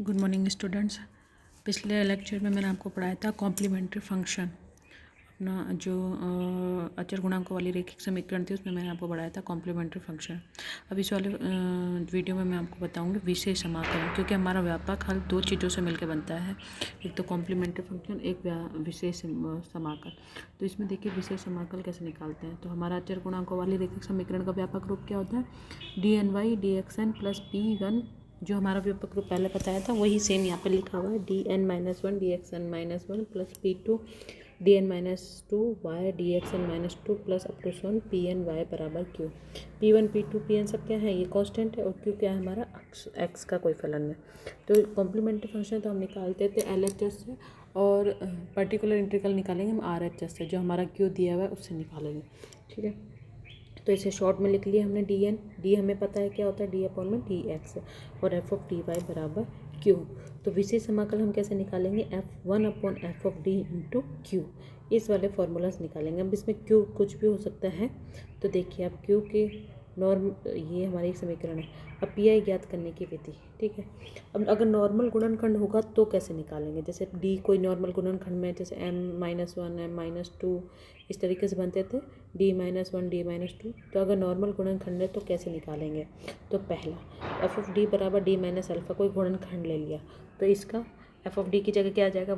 Good morning students. पिछले lecture में मैंने आपको पढ़ाया था कॉम्प्लीमेंट्री फंक्शन। अपना जो अचर गुणांकों वाली रैखिक समीकरण थी उसमें मैंने आपको पढ़ाया था कॉम्प्लीमेंट्री फंक्शन। अब इस वाले वीडियो में मैं आपको बताऊंगी विशेष समाकलन, क्योंकि हमारा व्यापक हल दो चीज़ों से मिलकर बनता है, एक तो कॉम्प्लीमेंट्री फंक्शन, एक विशेष समाकल। तो इसमें देखिए विशेष समाकल कैसे निकालते हैं। तो हमारा अचर गुणांकों वाली रैखिक समीकरण का व्यापक रूप क्या होता है? DNY DXN प्लस P1, जो हमारा व्यापक रूप पहले बताया था वही सेम यहाँ पे लिखा हुआ है। DN-1 DXN-1 plus P2 DN-2 Y DXN-2 plus up to 1 PN Y बराबर Q। P1 P2 PN सब क्या है? ये कांस्टेंट है और Q क्या है? हमारा x का कोई फलन है। तो कॉम्प्लीमेंट्री फंक्शन तो हम निकालते थे LHS से, और पर्टिकुलर इंटीग्रल निकालेंगे हम RHS से, जो हमारा Q दिया हुआ है उससे निकालेंगे। ठीक है, तो इसे शॉर्ट में लिख लिया हमने DN। D हमें पता है क्या होता है, D/dx, और f(dy) बराबर Q। तो विशेष समाकल हम कैसे निकालेंगे? F1/f(d) इंटू Q, इस वाले फॉर्मूला से निकालेंगे। अब इसमें Q कुछ भी हो सकता है, तो देखिए अब Q के नॉर्म, ये हमारी एक समीकरण है। अब PI ज्ञात करने की विधि, ठीक है। अब अगर नॉर्मल गुणनखंड होगा तो कैसे निकालेंगे? जैसे D कोई नॉर्मल गुणनखंड में, जैसे M-1 M-2 इस तरीके से बनते थे, D-1 D-2। तो अगर नॉर्मल गुणनखंड है तो कैसे निकालेंगे? तो पहला f(d) बराबर d-अल्फा कोई गुणनखंड ले लिया, तो इसका f(d) की जगह क्या आ जाएगा?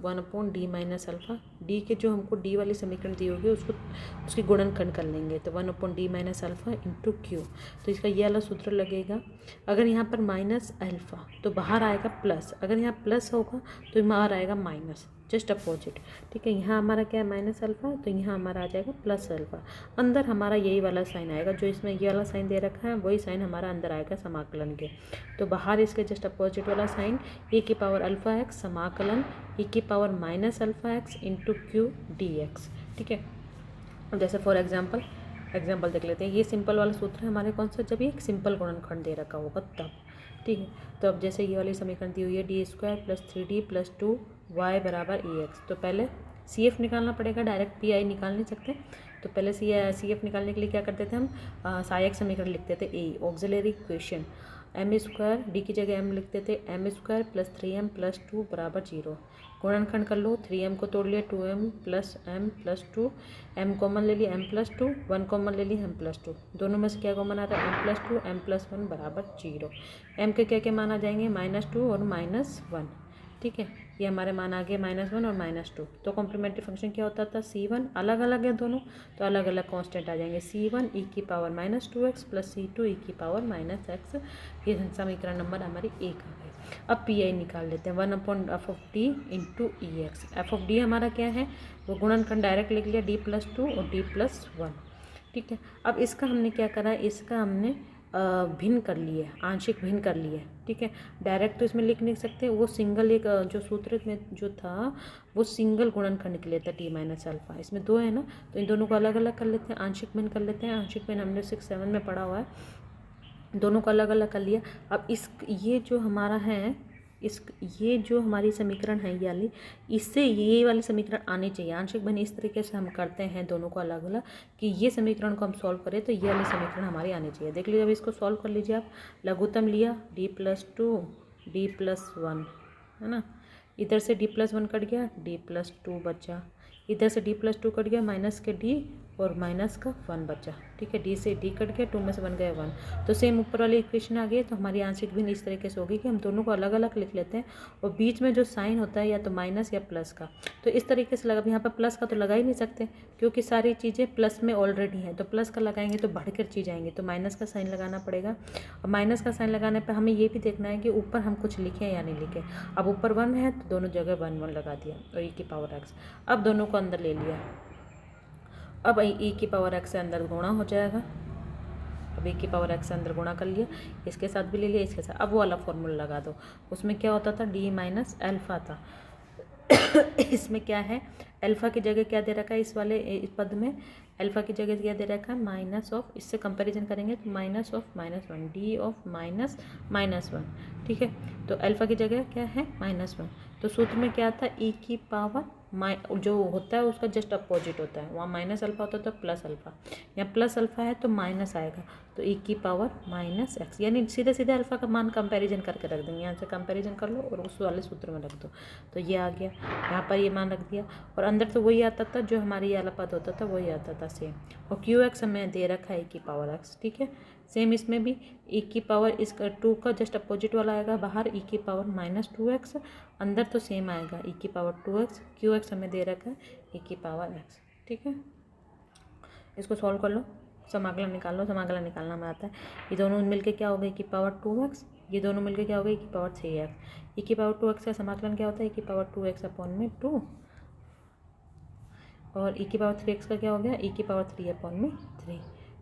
1/d-अल्फा। d के जो हमको d वाली समीकरण दी होगी उसकी गुणनखंड कर लेंगे, तो 1/d-अल्फा इंटू Q। तो इसका ये वाला सूत्र लगेगा। अगर यहाँ पर माइनस अल्फा तो बाहर आएगा प्लस, अगर यहाँ प्लस होगा तो बाहर आएगा माइनस, जस्ट अपोजिट। ठीक है, यहाँ हमारा क्या है? माइनस अल्फा, तो यहाँ हमारा आ जाएगा प्लस अल्फा। अंदर हमारा यही वाला साइन आएगा, जो इसमें ये वाला साइन दे रखा है वही साइन हमारा अंदर आएगा समाकलन के। तो बाहर इसके जस्ट अपोजिट वाला साइन e⁻α(x) समाकलन e⁻−α(x) इंटू Q dx। ठीक है, अब जैसे फॉर एग्जाम्पल देख लेते हैं। ये सिंपल वाला सूत्र है हमारे कौन सा? जब ये एक सिंपल गुणनखंड दे रखा होगा तब। ठीक है, तो अब जैसे ये वाली समीकरण दी हुई है d² + 3d + 2y बराबर ex। तो पहले CF निकालना पड़ेगा, डायरेक्ट PI निकाल नहीं सकते। तो पहले CF निकालने के लिए क्या करते थे हम? सहायक समीकरण लिखते थे, A auxiliary equation. m² d की जगह m लिखते थे, m² + 3m + 2 बराबर 0। गुणनखंड कर लो, 3m को तोड़ लिया, 2m + m + 2, m कॉमन ले लिया, m + 2, 1 कॉमन ले लिया, m + 2। दोनों में से क्या कॉमन आ रहा है? m + 2, m + 1 बराबर 0। m के क्या क्या मान आ जाएंगे? -2 और -1। ठीक है, ये हमारे मान आ गए -1 और -2। तो कॉम्प्लीमेंट्री फंक्शन क्या होता था? C1 अलग अलग है दोनों, तो अलग अलग कांस्टेंट आ जाएंगे। C1 e⁻−2x + C2 e⁻−x। ये समीकरण नंबर हमारी 1 आ गई। अब PI निकाल लेते हैं, 1/f(d) इंटू EX। f(d) हमारा क्या है? वो गुणनखंड डायरेक्ट लिख लिया, d+2 और d+1। ठीक है, अब इसका हमने क्या करा? इसका हमने भिन्न कर लिए, आंशिक भिन्न कर लिए। ठीक है, डायरेक्ट तो इसमें लिख नहीं सकते, वो सिंगल एक जो सूत्र में जो था वो सिंगल गुणनखंड के लिए था d-अल्फा। इसमें दो है ना, तो इन दोनों को अलग अलग कर लेते हैं, आंशिक भिन्न कर लेते हैं। आंशिक भिन्न हमने 6-7 में पढ़ा हुआ है, दोनों को अलग अलग कर लिया। अब ये जो हमारा है, ये जो हमारी समीकरण है ये वाली, इससे ये वाली समीकरण आनी चाहिए। आंशिक भिन्न इस तरीके से हम करते हैं दोनों को अलग अलग, कि ये समीकरण को हम सॉल्व करें तो ये वाली समीकरण हमारी आनी चाहिए। देख लीजिए, अब इसको सॉल्व कर लीजिए आप। लघुत्तम लिया d+2 d+1, है ना। इधर से d+1 कट गया, d+2 बचा। इधर से d+2 कट गया, माइनस के d और माइनस का 1 बचा। ठीक है, d से d कट गया, 2 में से बन गया 1। तो सेम ऊपर वाली इक्वेशन आ गई। तो हमारी आंशिक भिन्न इस तरीके से होगी कि हम दोनों को अलग अलग लिख लेते हैं, और बीच में जो साइन होता है या तो माइनस या प्लस का, तो इस तरीके से लगा। यहाँ पर प्लस का तो लगा ही नहीं सकते, क्योंकि सारी चीज़ें प्लस में ऑलरेडी हैं। तो प्लस का लगाएंगे तो बढ़कर चीज़ आएंगी, तो माइनस का साइन लगाना पड़ेगा। और माइनस का साइन लगाने पर हमें ये भी देखना है कि ऊपर हम कुछ लिखें या नहीं लिखें। अब ऊपर 1 है तो दोनों जगह 1 लगा दिया, और e⁻x। अब दोनों को अंदर ले लिया। अब e⁻x से अंदर गुणा हो जाएगा। अब e⁻x से अंदर गुणा कर लिया, इसके साथ भी ले लिया, इसके साथ। अब वो वाला फॉर्मूला लगा दो। उसमें क्या होता था? d-अल्फा था। इसमें क्या है? अल्फा की जगह क्या दे रखा है? इस वाले इस पद में अल्फा की जगह क्या दे रखा है? -ऑफ। इससे कंपैरिजन करेंगे तो -(-1) d(-1). ठीक है, तो अल्फा की जगह क्या है? -1। तो सूत्र में क्या था? e⁻ जो होता है उसका जस्ट अपोजिट होता है। वहाँ माइनस अल्फ़ा होता है तो प्लस अल्फ़ा, यहाँ प्लस अल्फ़ा है तो माइनस आएगा, तो e की पावर माइनस एक्स, यानी सीधे सीधे अल्फ़ा का मान कंपैरिजन करके रख देंगे। यहाँ से कंपैरिजन कर लो और उस वाले सूत्र में रख दो, तो ये आ गया। यहाँ पर ये मान रख दिया और अंदर तो वही आता था जो हमारी ये वाला पद होता था, वही आता था सेम। और क्यू एक्स हमें दे रखा है e की पावर एक्स, ठीक है। सेम इसमें भी e की पावर इसका 2 का जस्ट अपोजिट वाला आएगा बाहर, e की पावर माइनस 2x, अंदर तो सेम आएगा e की पावर 2x, क्यू एक्स हमें दे रखा है e की पावर x, ठीक है। इसको सॉल्व कर लो, समाकलन निकाल लो, समाकलन निकालना में आता है। ये दोनों मिलके क्या हो गई e की पावर 2x, ये दोनों मिलके क्या हो गई e की पावर 3x। e की पावर 2x का समाकलन क्या होता है e की पावर 2x अपॉन में 2, और e की पावर 3x का क्या हो गया e की पावर 3 अपॉन में 3,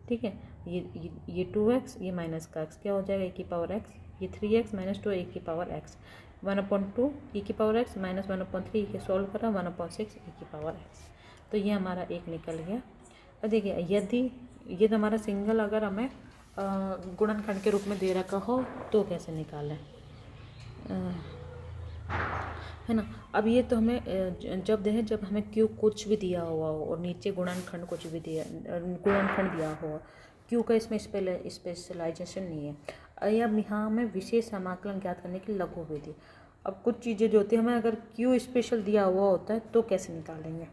ठीक है। ये 2x, ये माइनस का x क्या हो जाएगा e की पावर x, ये 3x माइनस 2 e की पावर x, 1/2 e की पावर x माइनस 1/3, ये सॉल्व करा 1/6 e की पावर x, तो ये हमारा एक निकल गया। अब देखिए यदि ये तो हमारा सिंगल अगर हमें गुणनखंड के रूप में दे रखा हो तो कैसे निकालें, है ना। अब ये तो हमें जब दे जब हमें क्यू कुछ भी दिया हुआ हो और नीचे गुणनखंड कुछ भी गुणनखंड दिया हो, क्यू का इसमें स्पेशलाइजेशन नहीं है। अब यहाँ हमें विशेष समाकलन ज्ञात करने की लघु विधि। अब कुछ चीज़ें जो होती है हमें अगर क्यू स्पेशल दिया हुआ होता है तो कैसे निकालेंगे,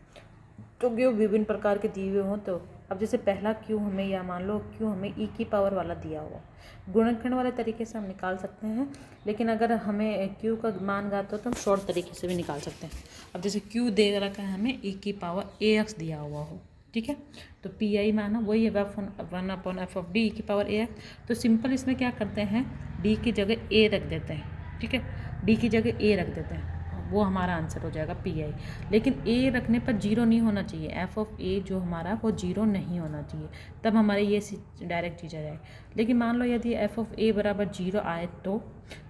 तो क्यू विभिन्न प्रकार के दिए हुए हों तो। अब जैसे पहला क्यू हमें या मान लो क्यू हमें e की पावर वाला दिया हुआ, गुणनखंड वाले तरीके से हम निकाल सकते हैं, लेकिन अगर हमें क्यू का मान ज्ञात हो तो हम शॉर्ट तरीके से भी निकाल सकते हैं। अब जैसे क्यू दे रखा है हमें e की पावर ax दिया हुआ हो, ठीक है, तो पी आई माना वही है 1/f(d) की पावर ax। तो सिंपल इसमें क्या करते हैं d की जगह a रख देते हैं, ठीक है, d की जगह a रख देते हैं, वो हमारा आंसर हो जाएगा पी आई। लेकिन ए रखने पर जीरो नहीं होना चाहिए, एफ ऑफ ए जो हमारा वो जीरो नहीं होना चाहिए, तब हमारे ये डायरेक्ट चीज़ आ जाए। लेकिन मान लो यदि एफ ऑफ ए बराबर जीरो आए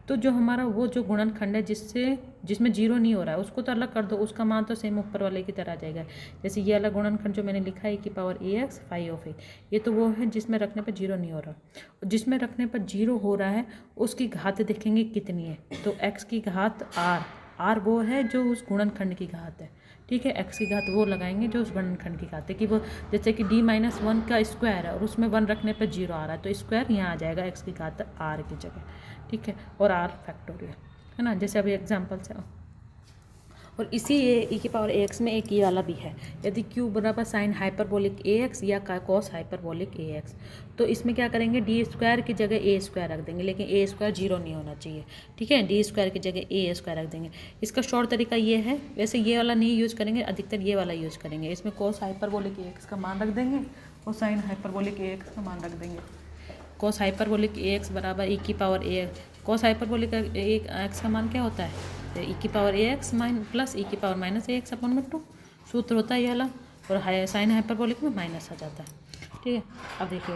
तो जो हमारा वो जो गुणनखंड है जिसमें जीरो नहीं हो रहा है उसको तो अलग कर दो, उसका मान तो सेम ऊपर वाले की तरह आ जाएगा। जैसे ये अलग गुणनखंड जो मैंने लिखा है कि power A X phi of A, ये तो वो है जिसमें रखने पर जीरो नहीं हो रहा, और जिसमें रखने पर जीरो हो रहा है उसकी घात देखेंगे कितनी है, तो एक्स की घात आर वो है जो उस गुणनखंड की घात है, ठीक है। एक्स की घात वो लगाएंगे जो उस गुणनखंड की घात है, कि वो जैसे कि d-1 का स्क्वायर है और उसमें 1 रखने पर जीरो आ रहा है तो स्क्वायर यहाँ आ जाएगा एक्स की घात आर की जगह, ठीक है, और आर फैक्टोरियल, है ना, जैसे अभी एग्जाम्पल से। और इसी e की पावर ax में एक ये वाला भी है, यदि q बराबर साइन हाइपरबोलिक ax या कॉस हाइपरबोलिक ax, तो इसमें क्या करेंगे डी स्क्वायर की जगह ए स्क्वायर रख देंगे, लेकिन ए स्क्वायर जीरो नहीं होना चाहिए, ठीक है, डी स्क्वायर की जगह ए स्क्वायर रख देंगे। इसका शॉर्ट तरीका ये है, वैसे ये वाला नहीं यूज़ करेंगे, अधिकतर ये वाला यूज़ करेंगे। इसमें कॉस हाइपरबोलिक ax का मान रख देंगे और साइन हाइपरबोलिक ax का मान रख देंगे। कॉस हाइपरबोलिक ax बराबर e की power ax, cos hyperbolic x का मान क्या होता है e की पावर ax प्लस e की पावर माइनस ax अपॉन में 2, सूत्र होता है ये वाला, और साइन हाइपरबोलिक में माइनस आ जाता है, ठीक है। अब देखिए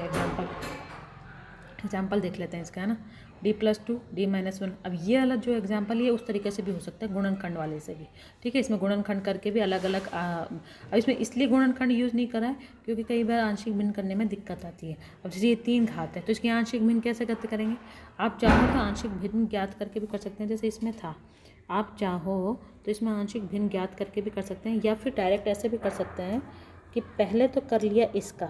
एग्जाम्पल देख लेते हैं इसका, है ना, d+2 d-1। अब ये वाला जो एग्जाम्पल है उस तरीके से भी हो सकता है, गुणनखंड वाले से भी, ठीक है। इसमें गुणनखंड करके भी अलग अलग अब इसमें इसलिए गुणनखंड यूज़ नहीं करा है क्योंकि कई बार आंशिक भिन्न करने में दिक्कत आती है। अब जैसे ये 3 घात है तो इसकी आंशिक भिन्न कैसे करेंगे, आप चाहो तो आंशिक भिन्न ज्ञात करके भी कर सकते हैं, जैसे इसमें था, आप चाहो तो इसमें आंशिक भिन्न ज्ञात करके भी कर सकते हैं, या फिर डायरेक्ट ऐसे भी कर सकते हैं कि पहले तो कर लिया इसका,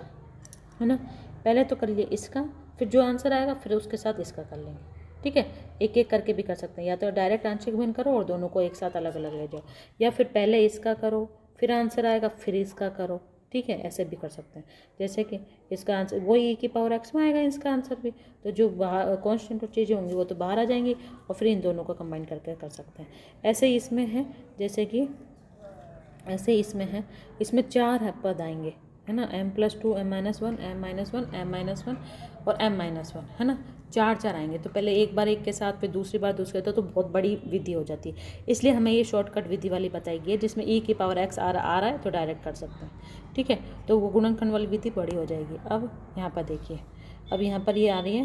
है ना, पहले तो कर लिया इसका, फिर जो आंसर आएगा फिर उसके साथ इसका कर लेंगे, ठीक है। एक एक करके भी कर सकते हैं, या तो डायरेक्ट आंशिक भिन्न करो और दोनों को एक साथ अलग अलग ले जाओ, या फिर पहले इसका करो फिर आंसर आएगा फिर इसका करो, ठीक है, ऐसे भी कर सकते हैं। जैसे कि इसका आंसर वही e की पावर x में आएगा, इसका आंसर भी, तो जो बाहर कॉन्स्टेंट चीज़ें होंगी वो तो बाहर आ जाएंगी और फिर इन दोनों को कंबाइन करके कर सकते हैं। ऐसे ही इसमें है, जैसे कि ऐसे इसमें है, इसमें 4 पद आएंगे, है ना, m+2 m-1 m-1 m-1 और m-1, है ना, 4 आएंगे। तो पहले एक बार एक के साथ फिर दूसरी बार दूसरे, तो बहुत बड़ी विधि हो जाती है, इसलिए हमें ये शॉर्टकट विधि वाली बताई गई है जिसमें e की पावर x आ रहा है तो डायरेक्ट कर सकते हैं, ठीक है। तो वो गुणनखंड वाली विधि बड़ी हो जाएगी। अब यहाँ पर देखिए, अब यहाँ पर ये आ रही है,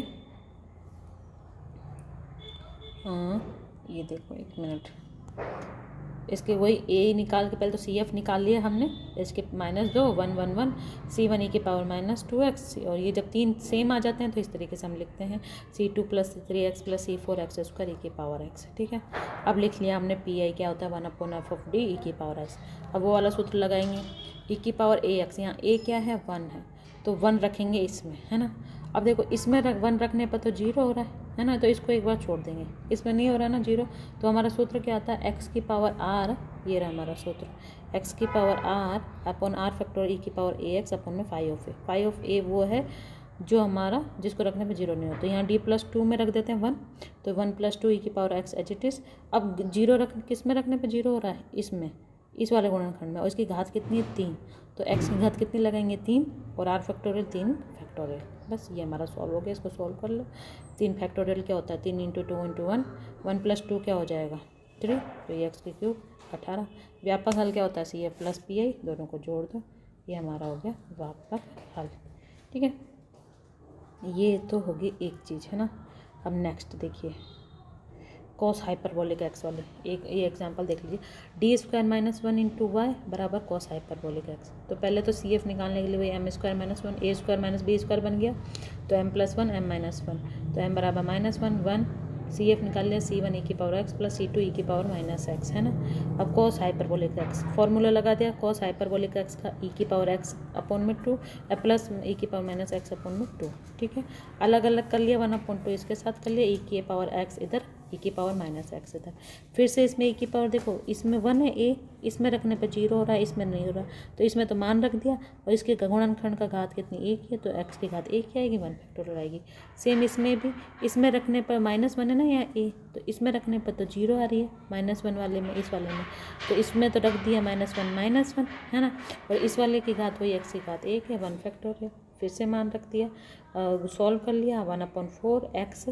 ये देखो 1 मिनट, इसके वही a निकाल के पहले तो CF निकाल लिया हमने, इसके -2 1 1 1 C1 e की पावर -2x, और ये जब 3 सेम आ जाते हैं तो इस तरीके से हम लिखते हैं C2 + 3x + C4x² e की पावर x, ठीक है। अब लिख लिया हमने PI क्या होता है 1/f(d) e की पावर x। अब वो वाला सूत्र लगाएंगे, ई की पावर ए एक्स, यहाँ ए क्या है 1 है तो 1 रखेंगे इसमें, है ना। अब देखो इसमें 1 रखने पर तो 0 हो रहा है ना, तो इसको एक बार छोड़ देंगे, इसमें नहीं हो रहा है ना 0, तो हमारा सूत्र क्या आता है एक्स की पावर आर, ये रहा हमारा सूत्र एक्स की power R upon R factor E की पावर ए एक्स अपॉन में 5 ऑफ ए वो है जो हमारा जिसको रखने पे 0 नहीं होता। तो यहाँ d+2 में रख देते हैं 1, तो 1+2 ई की power x H it is. अब 0 रख किस में रखने पे 0 हो रहा है, इसमें, इस वाले गुणनखंड में, और इसकी घात कितनी है 3, तो x की घात कितनी लगाएंगे 3 और r फैक्टोरियल 3 फैक्टोरियल। बस ये हमारा सॉल्व हो गया, इसको सॉल्व कर लो। 3 फैक्टोरियल क्या होता है 3 × 2 × 1, 1+2 क्या हो जाएगा 3, तो ये x की क्यूब 18। व्यापक हल क्या होता है C F plus P I, दोनों को जोड़ दो, ये हमारा हो गया व्यापक हल। ठीक है, ये तो होगी एक चीज़, है ना। अब नेक्स्ट देखिए कॉस हाइपरबोलिक एक्स वाले, एक ये एग्जांपल देख लीजिए, d² - 1 × y बराबर कॉस हाइपरबोलिक एक्स। तो पहले तो सी एफ निकालने के लिए वही m² - 1 a² - b² बन गया, तो m+1 m-1, तो m बराबर -1 सी एफ निकाल लिया c1 e की power x plus c2 e की पावर -x, है ना। अब कॉस हाइपरबोलिक एक्स फॉर्मूला लगा दिया, कॉस हाइपरबोलिक एक्स का e की पावर x अपॉन में 2 प्लस e की पावर -x अपॉन में 2। ठीक है, अलग अलग कर लिया, 1/2 इसके साथ कर लिया, e की पावर x इधर e की पावर -x इधर। फिर से इसमें e की पावर देखो, इसमें 1 है a, इसमें रखने पर 0 हो रहा है, इसमें नहीं हो रहा, तो इसमें तो मान रख दिया, और इसके गुणनखंड का घात कितनी 1 है, तो x की घात 1 आएगी, 1 फैक्टोरियल आएगी। सेम इसमें भी, इसमें रखने पर -1 है ना यहाँ a, तो इसमें रखने पर तो 0 आ रही है, -1 वाले में, इस वाले में, तो इसमें तो रख दिया -1 है ना, और इस वाले की घात वही x की घात 1 है, 1 फैक्टोरियल। फिर से मान रख दिया, सॉल्व कर लिया, 1/4 x,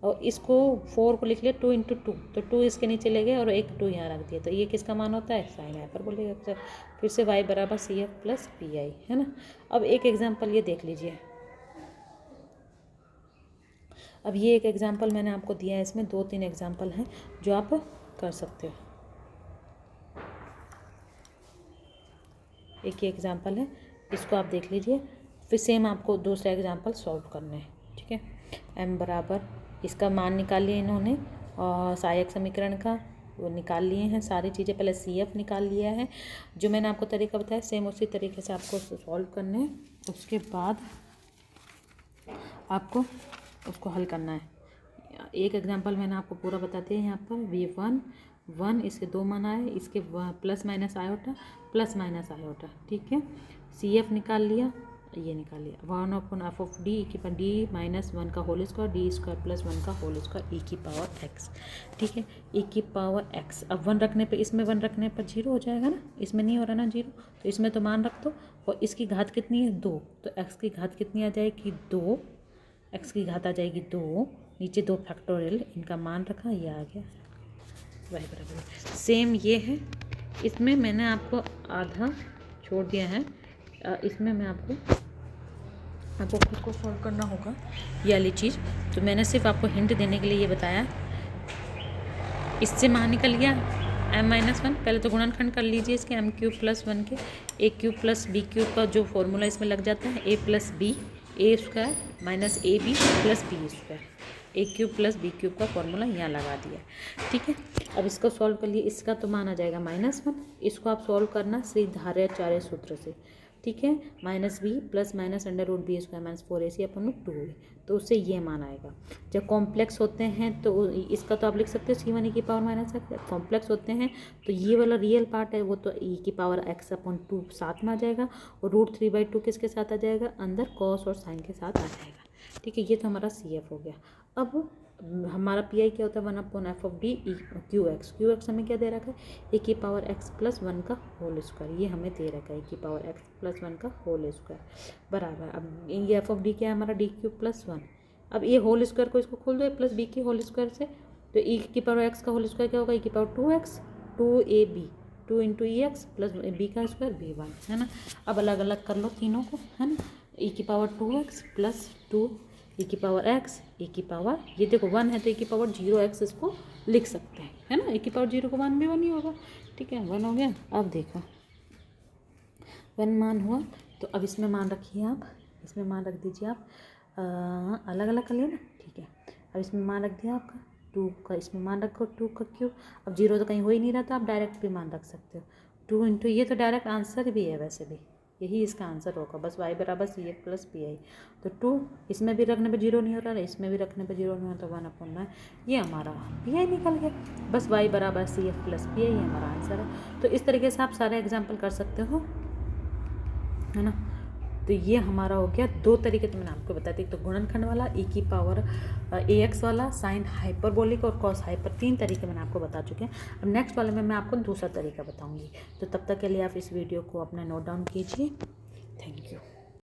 और इसको 4 को लिख लिया 2 × 2, तो 2 इसके नीचे ले गए और एक 2 यहाँ रख दिया, तो ये किसका मान होता है साइन हाइपरबोलिक एक्स। फिर से y बराबर C F plus P I, है ना। अब एक एग्जांपल ये देख लीजिए, अब ये एक एग्जांपल मैंने आपको दिया है, इसमें 2-3 एग्जांपल हैं जो आप कर सकते हो। एक ही एग्जांपल है, इसको आप देख लीजिए, फिर सेम आपको दूसरा एग्जांपल सॉल्व करना है। ठीक है, m बराबर, इसका मान निकाल लिया इन्होंने, और सहायक समीकरण का वो निकाल लिए हैं सारी चीज़ें, पहले सी एफ निकाल लिया है, जो मैंने आपको तरीका बताया सेम उसी तरीके से आपको सॉल्व करने हैं। उसके बाद आपको उसको हल करना है। एक एग्जांपल मैंने आपको पूरा बता दिया, यहाँ पर v1 इसके 2 मान आए, इसके plus minus iota plus minus iota. ठीक है, सी एफ निकाल लिया, ये निकाल लिया 1/f ऑफ डी की पावर d - 1 का होल स्क्वायर d² + 1 का होल स्क्वायर e की पावर x। ठीक है, e की पावर x, अब 1 रखने पे, इसमें 1 रखने पर 0 हो जाएगा ना, इसमें नहीं हो रहा ना 0, तो इसमें तो मान रख दो, और इसकी घात कितनी है 2, तो x की घात कितनी आ जाएगी 2, x की घात आ जाएगी 2, नीचे 2 फैक्टोरियल, इनका मान रखा, ये आ गया वही बराबर। सेम ये है, इसमें मैंने आपको आधा छोड़ दिया है, इसमें मैं आपको खुद को सॉल्व करना होगा ये वाली चीज़, तो मैंने सिर्फ आपको हिंट देने के लिए ये बताया। इससे मान निकल गया m-1, पहले तो गुणनखंड कर लीजिए इसके m³ + 1 के, a³ + b³ का जो फॉर्मूला इसमें लग जाता है a + b a² - ab + b², a³ + b³ का फॉर्मूला यहाँ लगा दिया। ठीक है, अब इसको सॉल्व कर लिए, इसका तो मान आ जाएगा -1, इसको आप सॉल्व करना श्रीधार्याचार्य सूत्र से। ठीक है, -b + -√b² - 4ac अपन 2a, तो उससे ये मान आएगा। जब कॉम्प्लेक्स होते हैं तो इसका तो आप लिख सकते हो c1 e की पावर -x, कॉम्प्लेक्स होते हैं तो ये वाला रियल पार्ट है वो तो e की पावर x अपॉन 2 साथ में आ जाएगा, और √3/2 किसके साथ आ जाएगा, अंदर कॉस और साइन के साथ आ जाएगा। ठीक है, ये तो हमारा सी एफ हो गया। अब हमारा पी आई क्या होता है 1/f of D Q x हमें क्या दे रखा है, e की पावर x + 1 का होल स्क्वायर, ये हमें दे रखा है e की पावर x + 1 का होल स्क्वायर बराबर। अब ये एफ ऑफ डी क्या है हमारा d³ + 1, अब ये होल स्क्वायर को इसको खोल दो प्लस बी की होल स्क्वायर से, तो e की पावर x का होल स्क्वायर क्या होगा, e की power 2x 2ab 2 × ex + b का स्क्वायर b1, है ना। अब अलग अलग कर लो तीनों को, है ना, e की पावर 2x + 2 e की पावर x e की पावर, ये देखो 1 है तो e की पावर 0x इसको लिख सकते हैं, है ना, e की पावर 0 को 1 भी 1 ही होगा। ठीक है, 1 हो गया। अब देखो 1 मान हुआ, तो अब इसमें मान रखिए आप, इसमें मान रख दीजिए आप, अलग अलग कर लिया ना। ठीक है, अब इसमें मान रख दिया आपका 2 का, इसमें मान रखो 2 का क्यूब, अब 0 तो कहीं हो ही नहीं रहा था, आप डायरेक्ट भी मान रख सकते हो, 2 ये तो डायरेक्ट आंसर भी है, वैसे भी यही इसका आंसर होगा, बस y बराबर C F plus P I. तो 2 इसमें भी रखने पे 0 नहीं हो रहा है, इसमें भी रखने पे 0 नहीं होता, 1/9 ये हमारा पी आई निकल गया। बस y बराबर C F plus P I ये हमारा आंसर है। तो इस तरीके से आप सारे एग्जाम्पल कर सकते हो, है ना। तो ये हमारा हो गया 2 तरीके, तो मैंने आपको बता दी, तो गुणनखंड वाला, e की पावर ax वाला, साइन हाइपरबोलिक और कॉस हाइपर, 3 तरीके मैंने आपको बता चुके हैं। अब नेक्स्ट वाले में मैं आपको दूसरा तरीका बताऊंगी। तो तब तक के लिए आप इस वीडियो को अपना नोट डाउन कीजिए। Thank you.